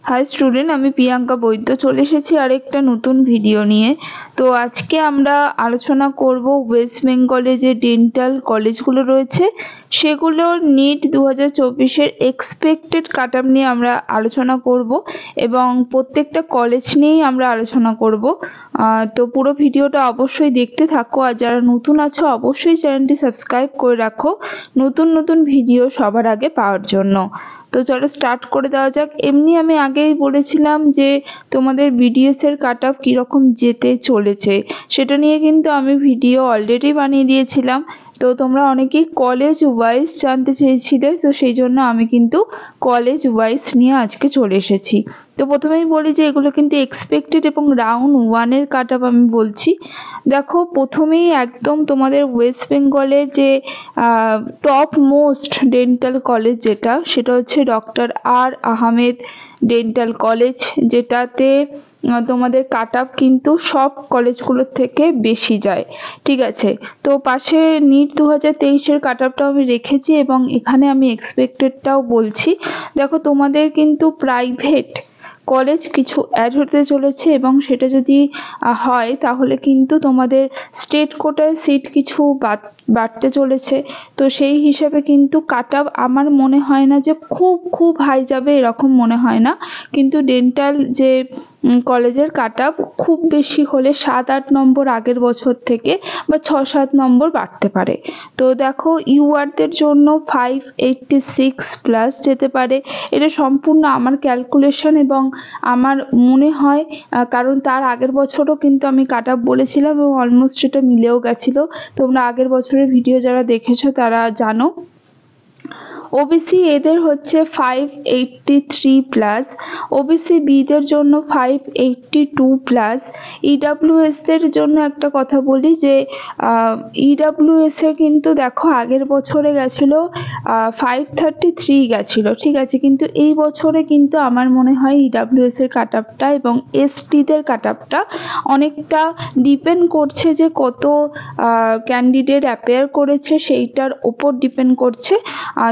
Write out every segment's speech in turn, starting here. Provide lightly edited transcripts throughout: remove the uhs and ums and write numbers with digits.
High student, আমি প্রিয়াঙ্কা বৈদ্য চলে এসেছি আরেকটা নতুন ভিডিও নিয়ে। তো আজকে আমরা আলোচনা করব ওয়েস্ট বেঙ্গলে যে ডেন্টাল কলেজগুলো রয়েছে সেগুলোর নিট 2024-এর এক্সপেক্টেড কাট অফ নিয়ে আমরা আলোচনা করব এবং প্রত্যেকটা কলেজ নিয়েই আমরা আলোচনা করব। তো পুরো ভিডিওটা অবশ্যই দেখতে থাকো, আর যারা নতুন আছো অবশ্যই চ্যানেলটি সাবস্ক্রাইব করে রাখো নতুন নতুন ভিডিও সবার আগে পাওয়ার জন্য। তো চলো স্টার্ট করে দেওয়া যাক। এমনি আমি আগেই বলেছিলাম যে তোমাদের বিডিএস এর কাট অফ কীরকম যেতে চলেছে সেটা নিয়ে কিন্তু আমি ভিডিও অলরেডি বানিয়ে দিয়েছিলাম। তো তোমরা অনেকেই কলেজ ওয়াইজ জানতে চেয়েছিলে, তো সেই জন্য আমি কিন্তু কলেজ ওয়াইজ নিয়ে আজকে চলে এসেছি। তো প্রথমেই বলি যে এগুলো কিন্তু এক্সপেক্টেড এবং রাউন্ড ওয়ানের কাট অফ আমি বলছি। দেখো, প্রথমেই একদম তোমাদের ওয়েস্ট বেঙ্গলের যে টপ মোস্ট ডেন্টাল কলেজ সেটা হচ্ছে ডক্টর আর আহমেদ ডেন্টাল কলেজ, যেটাতে তোমাদের কাট অফ কিন্তু সব কলেজগুলোর থেকে বেশি যায়। ঠিক আছে, তো পাশে নিট 2023-এর কাট অফটাও আমি রেখেছি এবং এখানে আমি এক্সপেক্টেডটাও বলছি। দেখো, তোমাদের কিন্তু প্রাইভেট কলেজ কিছু অ্যাড হতে চলেছে এবং সেটা যদি হয় তাহলে কিন্তু তোমাদের স্টেট কোটায় সিট কিছু বাড়তে চলেছে। তো সেই হিসাবে কিন্তু কাট অফ আমার মনে হয় না যে খুব হাই যাবে, এরকম মনে হয় না। কিন্তু ডেন্টাল যে কলেজের কাট অফ খুব বেশি হলে 7-8 নম্বর আগের বছর থেকে বা 6-7 নম্বর বাড়তে পারে। তো দেখো, ইউআরদের জন্য 586 প্লাস যেতে পারে। এটা সম্পূর্ণ আমার ক্যালকুলেশন এবং আমার মনে হয়, কারণ তার আগের বছরও কিন্তু আমি কাট অফ বলেছিলাম এবং অলমোস্ট সেটা মিলেও গেছিলো। তোমরা আগের বছরের ভিডিও যারা দেখেছো তারা জানো। ওবিসি এদের হচ্ছে 583 প্লাস, ওবিসি বিদের জন্য 582 প্লাস। ইডাব্লিউএসদের জন্য একটা কথা বলি যে ইডাব্লিউএসে কিন্তু দেখো আগের বছরে গেছিলো 533 গেছিলো, ঠিক আছে, কিন্তু এই বছরে কিন্তু আমার মনে হয় ইডাব্লিউএসের কাট অফটা এবং এসটিদের কাট অফটা অনেকটা ডিপেন্ড করছে যে কত ক্যান্ডিডেট অ্যাপিয়ার করেছে সেইটার ওপর ডিপেন্ড করছে।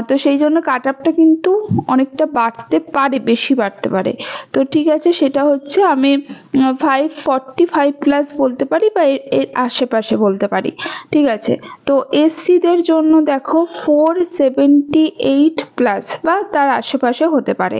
তো সেই জন্য কাট অফটা কিন্তু অনেকটা বাড়তে পারে, বেশি বাড়তে পারে। তো ঠিক আছে, সেটা হচ্ছে আমি 545 প্লাস বলতে পারি বা এর আশেপাশে বলতে পারি। ঠিক আছে, তো এসসিদের জন্য দেখো 478 প্লাস বা তার আশেপাশে হতে পারে।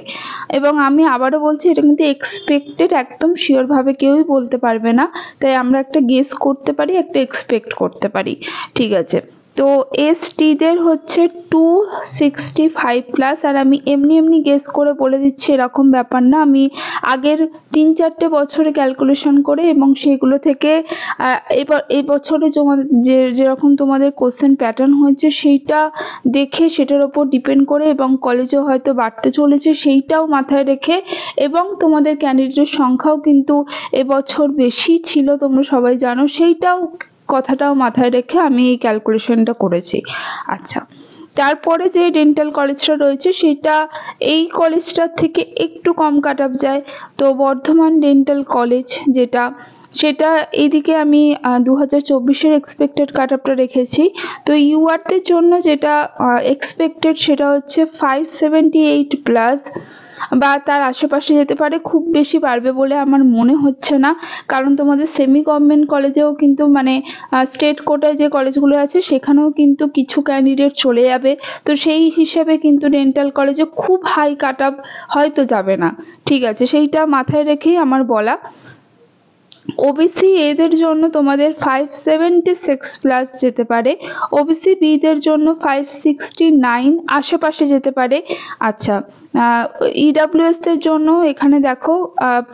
এবং আমি আবারও বলছি, এটা কিন্তু এক্সপেক্টেড, একদম শিওরভাবে কেউই বলতে পারবে না, তাই আমরা একটা গেস করতে পারি, একটা এক্সপেক্ট করতে পারি। ঠিক আছে, তো এসটিদের হচ্ছে 265 প্লাস। আর আমি এমনি গেস করে বলে দিচ্ছি এরকম ব্যাপার না, আমি আগের 3-4টে বছরে ক্যালকুলেশন করে এবং সেগুলো থেকে এই বছরে যেরকম তোমাদের কোশ্চেন প্যাটার্ন হয়েছে সেইটা দেখে, সেটার ওপর ডিপেন্ড করে এবং কলেজেও হয়তো বাড়তে চলেছে সেইটাও মাথায় রেখে, এবং তোমাদের ক্যান্ডিডেটের সংখ্যাও কিন্তু এবছর বেশি ছিল তোমরা সবাই জানো, কথাটাও মাথায় রেখে আমি এই ক্যালকুলেশনটা করেছি। আচ্ছা, তারপরে যে ডেন্টাল কলেজটা রয়েছে সেটা এই কলেজটার থেকে একটু কম কাট অফ যায়। তো বর্ধমান ডেন্টাল কলেজ সেটা এইদিকে আমি 2024-এর এক্সপেক্টেড কাট অফটা রেখেছি। তো ইউআরদের জন্য যেটা এক্সপেক্টেড সেটা হচ্ছে 578 প্লাস বা তার আশেপাশে যেতে পারে, খুব বেশি বাড়বে বলে আমার মনে হচ্ছে না, কারণ তোমাদের সেমি গভর্নমেন্ট কলেজেও কিন্তু মানে স্টেট কোটায় যে কলেজগুলো আছে সেখানেও কিন্তু কিছু ক্যান্ডিডেট চলে যাবে। তো সেই হিসেবে কিন্তু ডেন্টাল কলেজে খুব হাই কাট অফ হয়তো যাবে না। ঠিক আছে, সেইটা মাথায় রেখেই আমার বলা। ওবিসি এদের জন্য তোমাদের 576 প্লাস যেতে পারে, ওবিসি বিদের জন্য 569 আশেপাশে যেতে পারে। আচ্ছা, ইডাব্লিউএসদের জন্য এখানে দেখো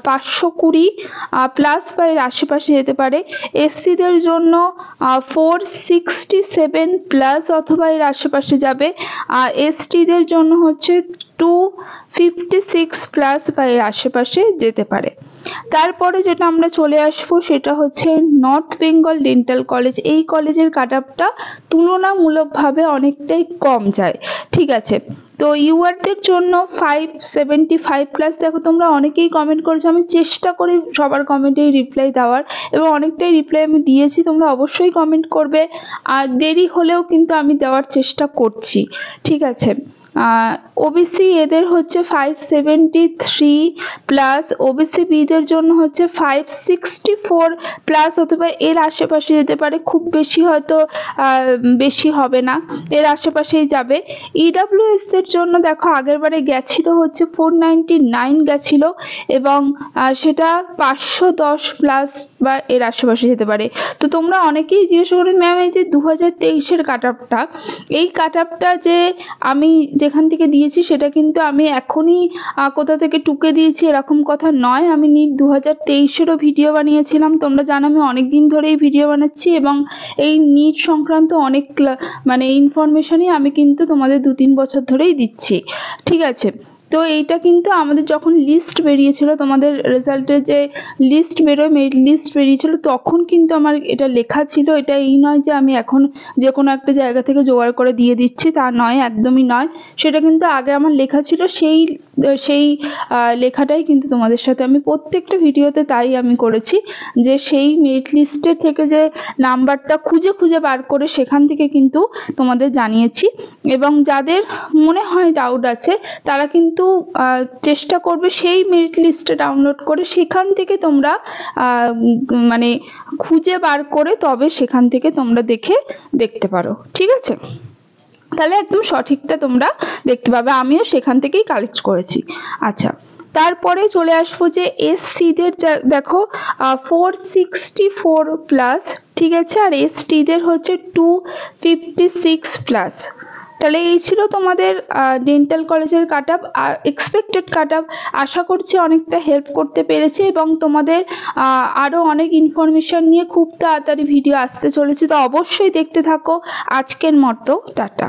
520 প্লাস বা এর আশেপাশে যেতে পারে। এসসিদের জন্য 467 প্লাস অথবা এর আশেপাশে যাবে। আর এসটিদের জন্য হচ্ছে 256 প্লাস বা এর আশেপাশে যেতে পারে। তারপরে যেটা আমরা চলে আসবো সেটা হচ্ছে নর্থ বেঙ্গল ডেন্টাল কলেজ। এই কলেজের কাট অফটা তুলনামূলকভাবে অনেকটাই কম যায়। ঠিক আছে, তো ইউআরদের জন্য 575 প্লাস। দেখো, তোমরা অনেকেই কমেন্ট করেছো, আমি চেষ্টা করি সবার কমেন্টেই রিপ্লাই দেওয়ার এবং অনেকটাই রিপ্লাই আমি দিয়েছি। তোমরা অবশ্যই কমেন্ট করবে, আর দেরি হলেও কিন্তু আমি দেওয়ার চেষ্টা করছি। ঠিক আছে, ওবিসি এদের হচ্ছে 573 প্লাস, ওবিসি বিদের জন্য হচ্ছে 564 প্লাস হতে পারে, এর আশেপাশে যেতে পারে, খুব বেশি হয়তো বেশি হবে না, এর আশেপাশেই যাবে। ইডাব্লিউএস এর জন্য দেখো আগের বারে গেছিল হচ্ছে 499 গেছিল, এবং সেটা 510 প্লাস বা এর আশেপাশে যেতে পারে। তো তোমরা অনেকেই জিজ্ঞাসা করো ম্যাম এই যে 2023-এর কাট আপটা, এই কাট আপটা যে আমি যেখান থেকে দিয়েছি সেটা কিন্তু আমি এখনই কোথা থেকে টুকে দিয়েছি এরকম কথা নয়। আমি নিট 2023-এরও ভিডিও বানিয়েছিলাম, তোমরা জানো আমি অনেক দিন ধরেই ভিডিও বানাচ্ছি, এবং এই নিট সংক্রান্ত অনেক মানে ইনফরমেশনই আমি কিন্তু তোমাদের 2-3 বছর ধরেই দিচ্ছি, ঠিক আছে। তো এইটা কিন্তু আমাদের যখন লিস্ট বেরিয়েছিল, তোমাদের রেজাল্টের যে লিস্ট বেরোয়, মেরিট লিস্ট বেরিয়েছিল, তখন কিন্তু আমার এটা লেখা ছিল। এটা এই নয় যে আমি এখন যে কোনো একটা জায়গা থেকে জোগাড় করে দিয়ে দিচ্ছি, তা নয়, একদমই নয়। সেটা কিন্তু আগে আমার লেখা ছিল, সেই লেখাটাই কিন্তু তোমাদের সাথে আমি প্রত্যেকটা ভিডিওতে তাই আমি করেছি, যে সেই মেরিট লিস্টের থেকে যে নাম্বারটা খুঁজে খুঁজে বার করে সেখান থেকে কিন্তু তোমাদের জানিয়েছি। এবং যাদের মনে হয় ডাউট আছে তারা কিন্তু চেষ্টা করবে সেই মেরিট লিস্টে ডাউনলোড করে সেখান থেকে তোমরা মানে খুঁজে বার করে তবে সেখান থেকে তোমরা দেখতে পারো, ঠিক আছে। তাহলে একদম সঠিকটা তোমরা দেখতে পাবে, আমিও সেখান থেকেই কালেক্ট করেছি। আচ্ছা, তারপরে চলে আসবো যে এসসিদের দেখো 464 প্লাস, ঠিক আছে, আর এসটিদের হচ্ছে 256 প্লাস। তাহলে এই ছিল তোমাদের ডেন্টাল কলেজের কাট আপ, এক্সপেক্টেড কাট আপ। আশা করছি অনেকটা হেল্প করতে পেরেছি, এবং তোমাদের আরও অনেক ইনফরমেশন নিয়ে খুব তাড়াতাড়ি ভিডিও আসতে চলেছে, তো অবশ্যই দেখতে থাকো। আজকের মতো টাটা।